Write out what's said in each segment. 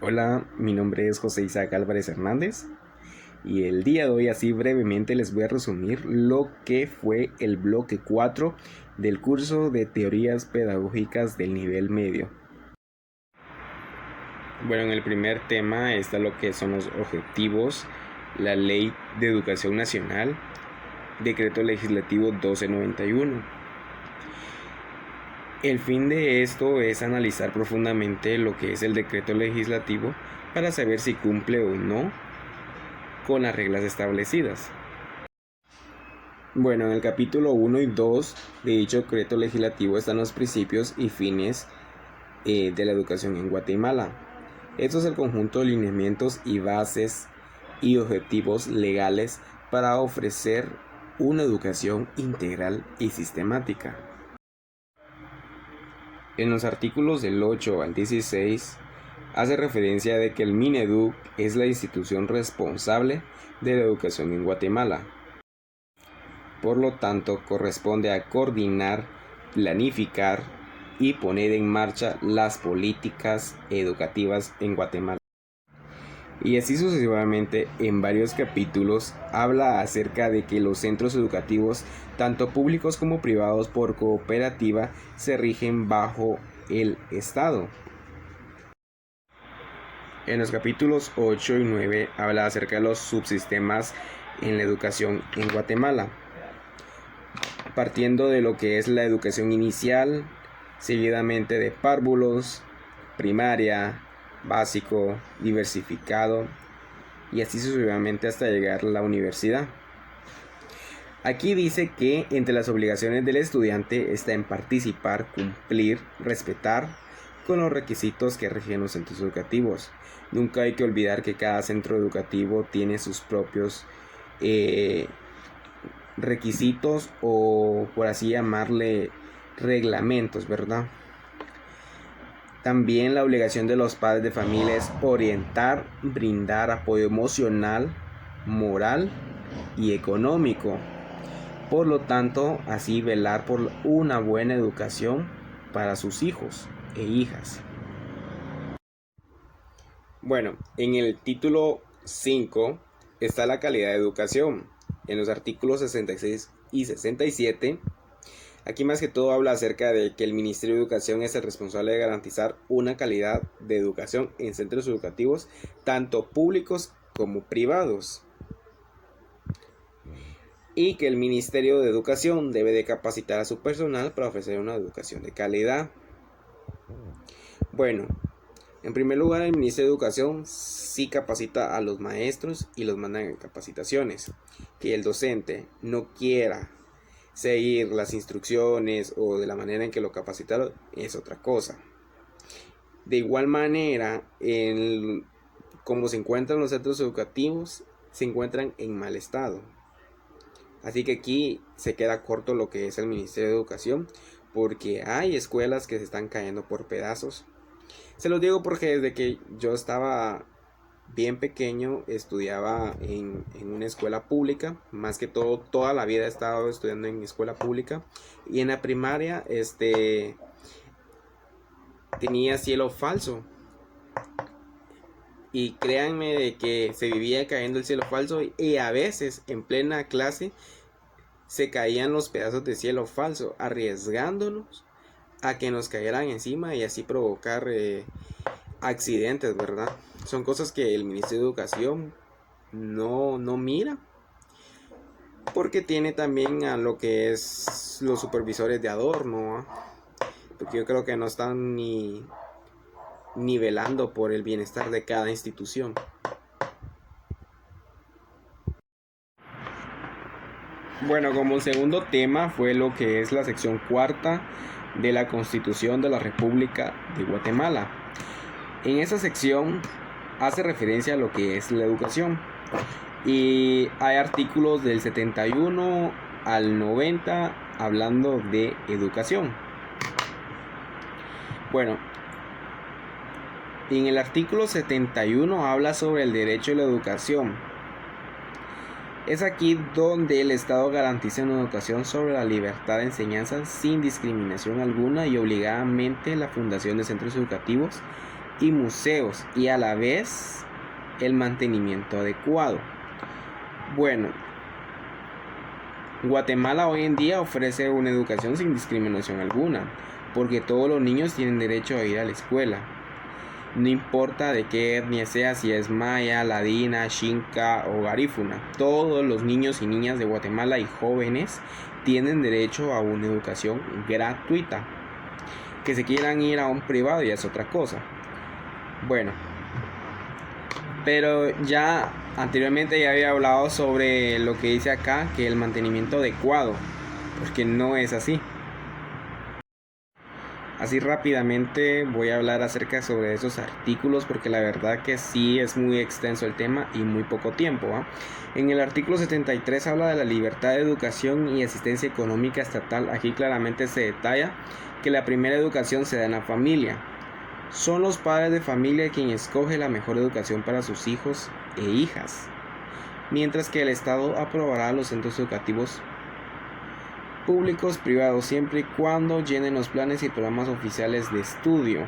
Hola, mi nombre es José Isaac Álvarez Hernández y el día de hoy así brevemente les voy a resumir lo que fue el bloque 4 del curso de teorías pedagógicas del nivel medio. Bueno, en el primer tema está lo que son los objetivos, la Ley de Educación Nacional, Decreto Legislativo 1291. El fin de esto es analizar profundamente lo que es el decreto legislativo para saber si cumple o no con las reglas establecidas. Bueno, en el capítulo 1 y 2 de dicho decreto legislativo están los principios y fines de la educación en Guatemala. Esto es el conjunto de lineamientos y bases y objetivos legales para ofrecer una educación integral y sistemática. En los artículos del 8 al 16 hace referencia de que el Mineduc es la institución responsable de la educación en Guatemala. Por lo tanto, corresponde a coordinar, planificar y poner en marcha las políticas educativas en Guatemala. Y así sucesivamente, en varios capítulos habla acerca de que los centros educativos, tanto públicos como privados por cooperativa, se rigen bajo el Estado. En los capítulos 8 y 9 habla acerca de los subsistemas en la educación en Guatemala, partiendo de lo que es la educación inicial, seguidamente de párvulos, primaria, básico, diversificado y así sucesivamente hasta llegar a la universidad. Aquí dice que entre las obligaciones del estudiante está en participar, cumplir, respetar con los requisitos que rigen los centros educativos. Nunca hay que olvidar que cada centro educativo tiene sus propios requisitos o, por así llamarle, reglamentos, ¿verdad? También la obligación de los padres de familia es orientar, brindar apoyo emocional, moral y económico. Por lo tanto, así velar por una buena educación para sus hijos e hijas. Bueno, en el título 5 está la calidad de educación. En los artículos 66 y 67, aquí más que todo habla acerca de que el Ministerio de Educación es el responsable de garantizar una calidad de educación en centros educativos, tanto públicos como privados. Y que el Ministerio de Educación debe de capacitar a su personal para ofrecer una educación de calidad. Bueno, en primer lugar, el Ministerio de Educación sí capacita a los maestros y los mandan en capacitaciones. Que el docente no quiera seguir las instrucciones o de la manera en que lo capacitaron es otra cosa. De igual manera, como se encuentran los centros educativos, se encuentran en mal estado. Así que aquí se queda corto lo que es el Ministerio de Educación, porque hay escuelas que se están cayendo por pedazos. Se los digo porque desde que yo estaba bien pequeño estudiaba en una escuela pública, más que todo toda la vida he estado estudiando en escuela pública, y en la primaria tenía cielo falso, y créanme de que se vivía cayendo el cielo falso, y a veces en plena clase se caían los pedazos de cielo falso, arriesgándonos a que nos cayeran encima y así provocar accidentes, ¿verdad? Son cosas que el Ministerio de Educación no mira, porque tiene también a lo que es los supervisores de adorno, ¿eh? Porque yo creo que no están ni velando por el bienestar de cada institución. Bueno, como segundo tema fue lo que es la sección cuarta de la Constitución de la República de Guatemala. En esa sección hace referencia a lo que es la educación y hay artículos del 71 al 90 hablando de educación. Bueno, en el artículo 71 habla sobre el derecho a la educación. Es aquí donde el Estado garantiza una educación sobre la libertad de enseñanza sin discriminación alguna y obligadamente la fundación de centros educativos y museos, y a la vez el mantenimiento adecuado. Bueno, Guatemala hoy en día ofrece una educación sin discriminación alguna, porque todos los niños tienen derecho a ir a la escuela. No importa de qué etnia sea, si es maya, ladina, xinca o garífuna. Todos los niños y niñas de Guatemala y jóvenes tienen derecho a una educación gratuita. Que se quieran ir a un privado ya es otra cosa. Bueno, pero ya anteriormente ya había hablado sobre lo que dice acá, que el mantenimiento adecuado, porque no es así. Así rápidamente voy a hablar acerca sobre esos artículos porque la verdad que sí es muy extenso el tema y muy poco tiempo. En el artículo 73 habla de la libertad de educación y asistencia económica estatal. Aquí claramente se detalla que la primera educación se da en la familia. Son los padres de familia quienes escogen la mejor educación para sus hijos e hijas, mientras que el Estado aprobará los centros educativos públicos, privados, siempre y cuando llenen los planes y programas oficiales de estudio.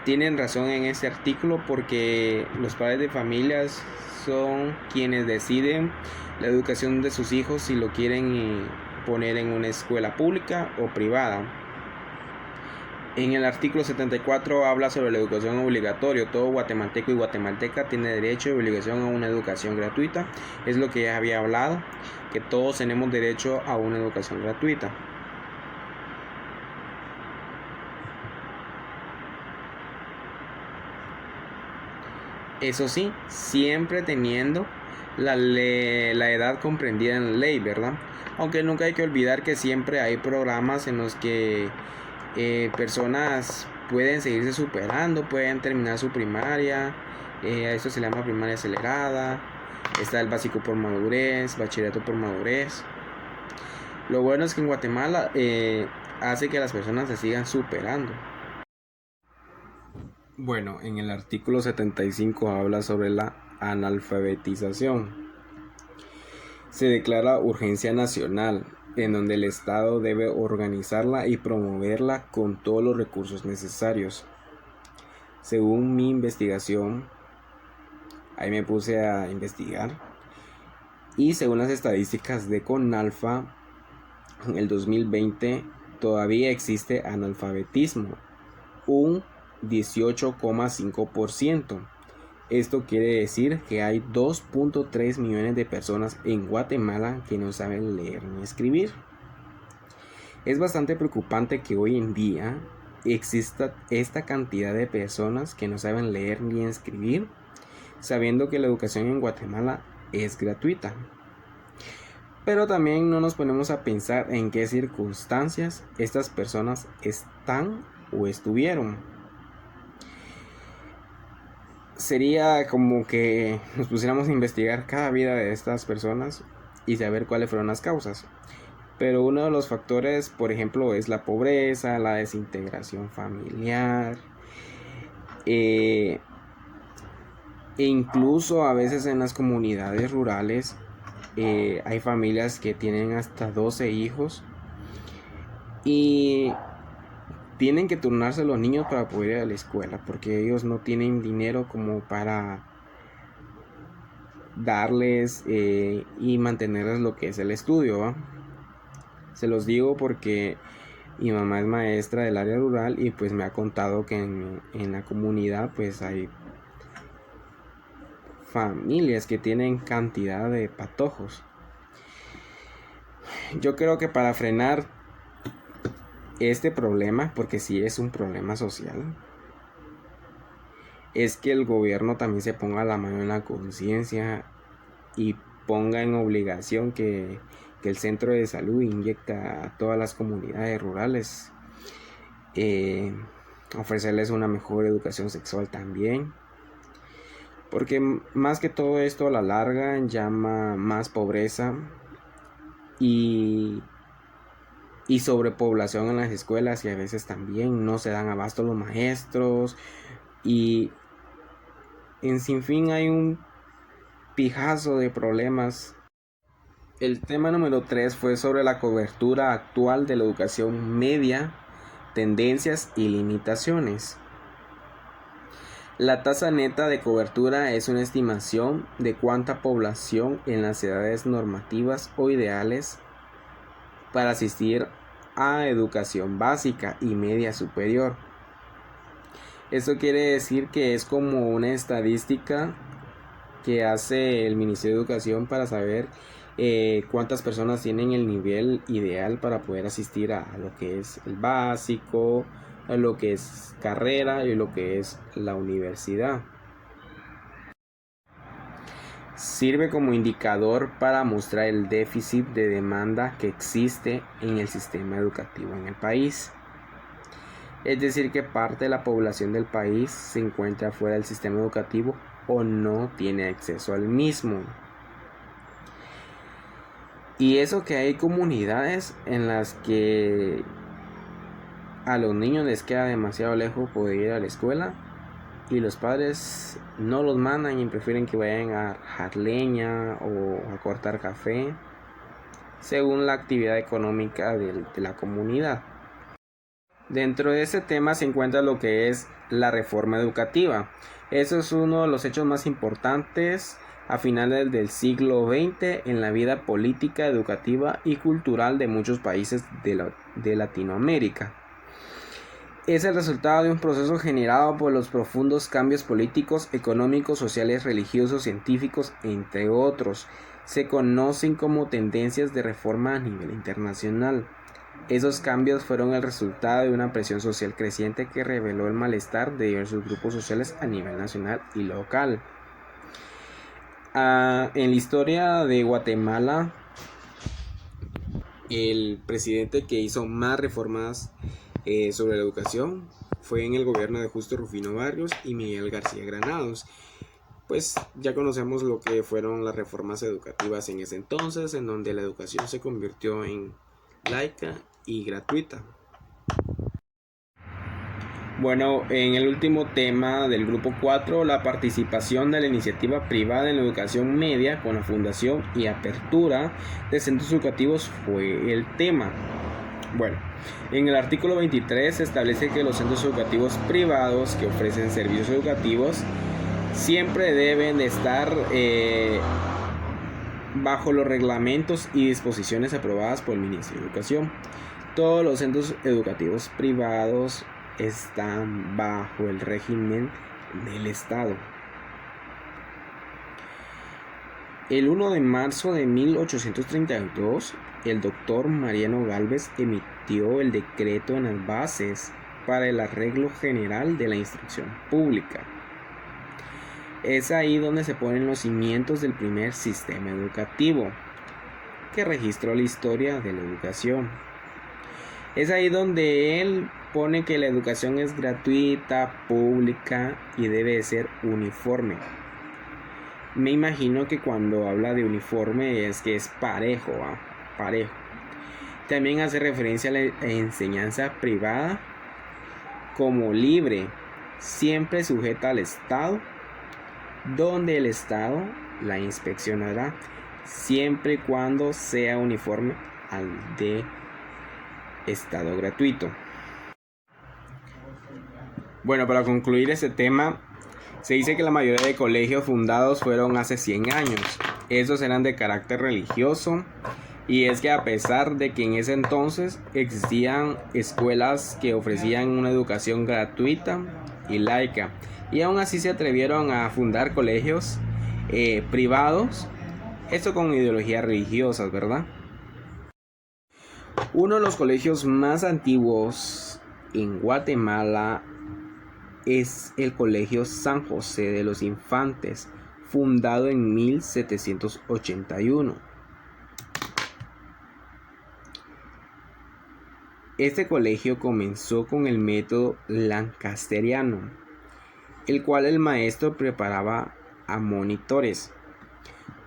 Tienen razón en este artículo porque los padres de familias son quienes deciden la educación de sus hijos si lo quieren poner en una escuela pública o privada. En el artículo 74 habla sobre la educación obligatoria. Todo guatemalteco y guatemalteca tiene derecho y obligación a una educación gratuita. Es lo que ya había hablado, que todos tenemos derecho a una educación gratuita. Eso sí, siempre teniendo la edad comprendida en la ley, ¿verdad? Aunque nunca hay que olvidar que siempre hay programas en los que personas pueden seguirse superando, pueden terminar su primaria, a eso se le llama primaria acelerada, está el básico por madurez, bachillerato por madurez. Lo bueno es que en Guatemala hace que las personas se sigan superando. Bueno, en el artículo 75 habla sobre la analfabetización. Se declara urgencia nacional, en donde el Estado debe organizarla y promoverla con todos los recursos necesarios. Según mi investigación, ahí me puse a investigar, y según las estadísticas de CONALFA, en el 2020 todavía existe analfabetismo, un 18,5%. Esto quiere decir que hay 2.3 millones de personas en Guatemala que no saben leer ni escribir. Es bastante preocupante que hoy en día exista esta cantidad de personas que no saben leer ni escribir, sabiendo que la educación en Guatemala es gratuita. Pero también no nos ponemos a pensar en qué circunstancias estas personas están o estuvieron. Sería como que nos pusiéramos a investigar cada vida de estas personas y saber cuáles fueron las causas. Pero uno de los factores, por ejemplo, es la pobreza, la desintegración familiar, e incluso a veces en las comunidades rurales hay familias que tienen hasta 12 hijos y tienen que turnarse los niños para poder ir a la escuela porque ellos no tienen dinero como para darles y mantenerles lo que es el estudio, ¿va? Se los digo porque mi mamá es maestra del área rural y pues me ha contado que en la comunidad pues hay familias que tienen cantidad de patojos. Yo creo que para frenar este problema, porque sí es un problema social, es que el gobierno también se ponga la mano en la conciencia y ponga en obligación que el centro de salud inyecta a todas las comunidades rurales, ofrecerles una mejor educación sexual también, porque más que todo esto a la larga llama más pobreza y sobrepoblación en las escuelas, y a veces también no se dan abasto los maestros y en sinfín hay un pijazo de problemas. El tema número 3 fue sobre la cobertura actual de la educación media tendencias y limitaciones. La tasa neta de cobertura es una estimación de cuánta población en las edades normativas o ideales para asistir a educación básica y media superior. Esto quiere decir que es como una estadística que hace el Ministerio de Educación para saber cuántas personas tienen el nivel ideal para poder asistir a lo que es el básico, a lo que es carrera y lo que es la universidad. Sirve como indicador para mostrar el déficit de demanda que existe en el sistema educativo en el país. Es decir, que parte de la población del país se encuentra fuera del sistema educativo o no tiene acceso al mismo. Y eso que hay comunidades en las que a los niños les queda demasiado lejos poder ir a la escuela y los padres no los mandan y prefieren que vayan a jalar leña o a cortar café según la actividad económica de la comunidad. Dentro de ese tema se encuentra lo que es la reforma educativa. Eso es uno de los hechos más importantes a finales del siglo XX en la vida política, educativa y cultural de muchos países de Latinoamérica. Es el resultado de un proceso generado por los profundos cambios políticos, económicos, sociales, religiosos, científicos, entre otros. Se conocen como tendencias de reforma a nivel internacional. Esos cambios fueron el resultado de una presión social creciente que reveló el malestar de diversos grupos sociales a nivel nacional y local. En la historia de Guatemala, el presidente que hizo más reformas sobre la educación fue en el gobierno de Justo Rufino Barrios y Miguel García Granados. Pues ya conocemos lo que fueron las reformas educativas en ese entonces, en donde la educación se convirtió en laica y gratuita. Bueno, en el último tema del grupo 4, la participación de la iniciativa privada en la educación media con la fundación y apertura de centros educativos fue el tema. Bueno, en el artículo 23 se establece que los centros educativos privados que ofrecen servicios educativos siempre deben de estar bajo los reglamentos y disposiciones aprobadas por el Ministerio de Educación. Todos los centros educativos privados están bajo el régimen del Estado. El 1 de marzo de 1832, el doctor Mariano Gálvez emitió el decreto en las bases para el arreglo general de la instrucción pública. Es ahí donde se ponen los cimientos del primer sistema educativo que registró la historia de la educación. Es ahí donde él pone que la educación es gratuita, pública y debe ser uniforme. Me imagino que cuando habla de uniforme es que es parejo, parejo. También hace referencia a la enseñanza privada como libre, siempre sujeta al Estado, donde el Estado la inspeccionará siempre y cuando sea uniforme al de Estado gratuito. Bueno, para concluir este tema, se dice que la mayoría de colegios fundados fueron hace 100 años. Esos eran de carácter religioso, y es que a pesar de que en ese entonces existían escuelas que ofrecían una educación gratuita y laica, y aún así se atrevieron a fundar colegios privados, esto con ideologías religiosas, ¿verdad? Uno de los colegios más antiguos en Guatemala es el Colegio San José de los Infantes, fundado en 1781. Este colegio comenzó con el método lancasteriano, el cual el maestro preparaba a monitores.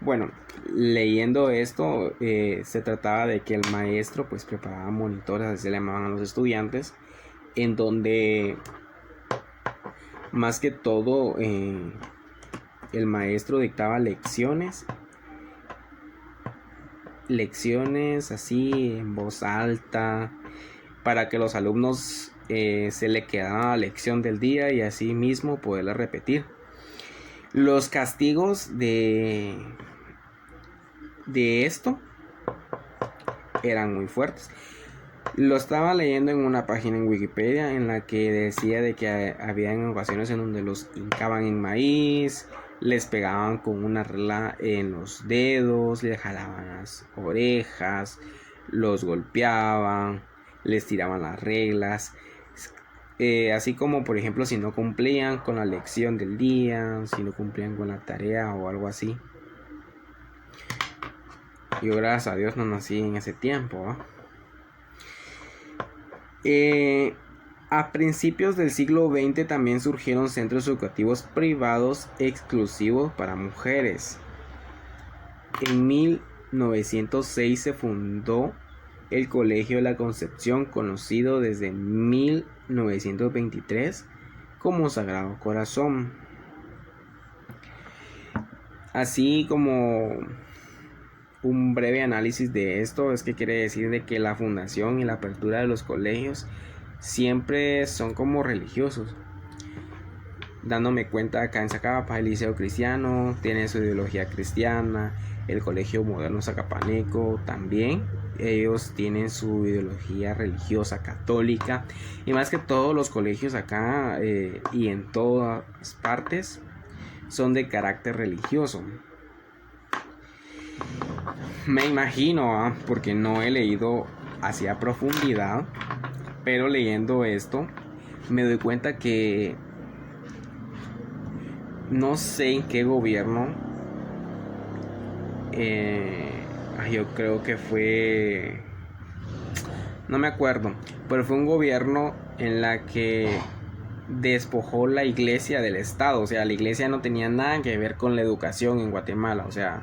Bueno, leyendo esto, se trataba de que el maestro pues preparaba monitores, así se le llamaban a los estudiantes, en donde más que todo el maestro dictaba lecciones así en voz alta, para que los alumnos se le quedaba la lección del día y así mismo poderla repetir. Los castigos de esto eran muy fuertes. Lo estaba leyendo en una página en Wikipedia en la que decía de que había ocasiones en donde los hincaban en maíz, les pegaban con una regla en los dedos, les jalaban las orejas, los golpeaban, les tiraban las reglas. Así como por ejemplo si no cumplían con la lección del día, si no cumplían con la tarea o algo así. Yo gracias a Dios no nací en ese tiempo, a principios del siglo XX también surgieron centros educativos privados exclusivos para mujeres. En 1906 se fundó el Colegio de la Concepción, conocido desde 1923 como Sagrado Corazón. Así como un breve análisis de esto es que quiere decir de que la fundación y la apertura de los colegios siempre son como religiosos. Dándome cuenta, acá en Zacapa el Liceo Cristiano tiene su ideología cristiana, el Colegio Moderno Zacapaneco también, ellos tienen su ideología religiosa católica, y más que todos los colegios acá y en todas partes son de carácter religioso. Me imagino, porque no he leído así a profundidad, pero leyendo esto me doy cuenta que no sé en qué gobierno, yo creo que fue, no me acuerdo, pero fue un gobierno en la que despojó la iglesia del Estado. O sea, la iglesia no tenía nada que ver con la educación en Guatemala. O sea,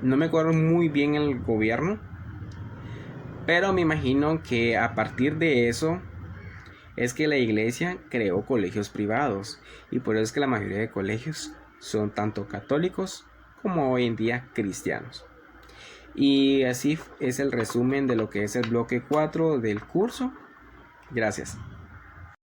no me acuerdo muy bien el gobierno, pero me imagino que a partir de eso es que la iglesia creó colegios privados, y por eso es que la mayoría de colegios son tanto católicos como hoy en día cristianos. Y así es el resumen de lo que es el bloque 4 del curso. Gracias.